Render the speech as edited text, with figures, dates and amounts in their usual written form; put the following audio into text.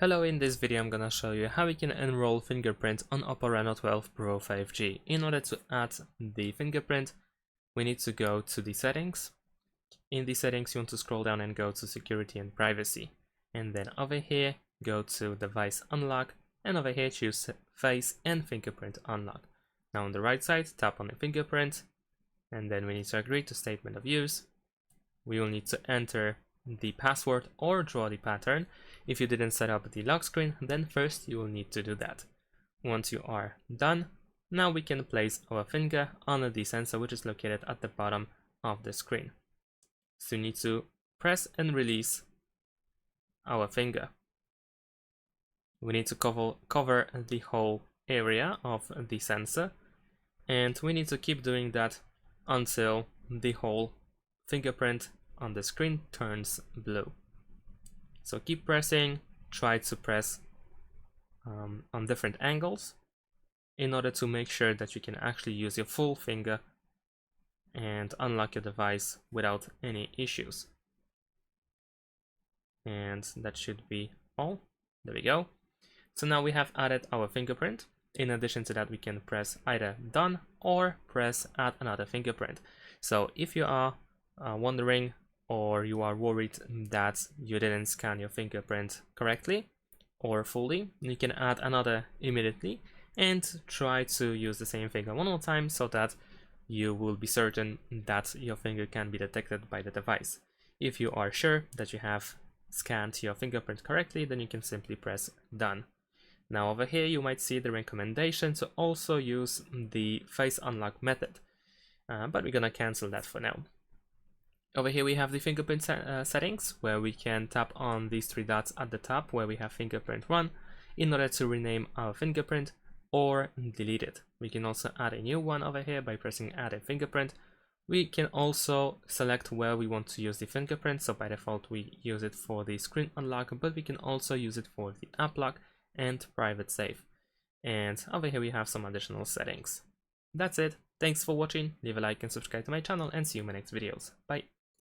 Hello, in this video I'm gonna show you how we can enroll fingerprint on OPPO Reno 12 Pro 5G. In order to add the fingerprint, we need to go to the settings. In the settings you want to scroll down and go to security and privacy. And then over here, go to device unlock, and over here choose face and fingerprint unlock. Now on the right side, tap on the fingerprint, and then we need to agree to statement of use. We will need to enter the password or draw the pattern. If you didn't set up the lock screen, then first you will need to do that. Once you are done, now we can place our finger on the sensor which is located at the bottom of the screen. So you need to press and release our finger. We need to cover the whole area of the sensor, and we need to keep doing that until the whole fingerprint on the screen turns blue. So keep pressing, try to press on different angles in order to make sure that you can actually use your full finger and unlock your device without any issues. And that should be all. There we go. So now we have added our fingerprint. In addition to that, we can press either done or press add another fingerprint. So if you are wondering or you are worried that you didn't scan your fingerprint correctly or fully, you can add another immediately and try to use the same finger one more time so that you will be certain that your finger can be detected by the device. If you are sure that you have scanned your fingerprint correctly, then you can simply press done. Now over here you might see the recommendation to also use the face unlock method, but we're gonna cancel that for now. Over here we have the fingerprint settings, where we can tap on these three dots at the top where we have fingerprint 1 in order to rename our fingerprint or delete it. We can also add a new one over here by pressing add a fingerprint. We can also select where we want to use the fingerprint, so by default we use it for the screen unlock, but we can also use it for the app lock and private safe. And over here we have some additional settings. That's it. Thanks for watching. Leave a like and subscribe to my channel, and see you in my next videos. Bye.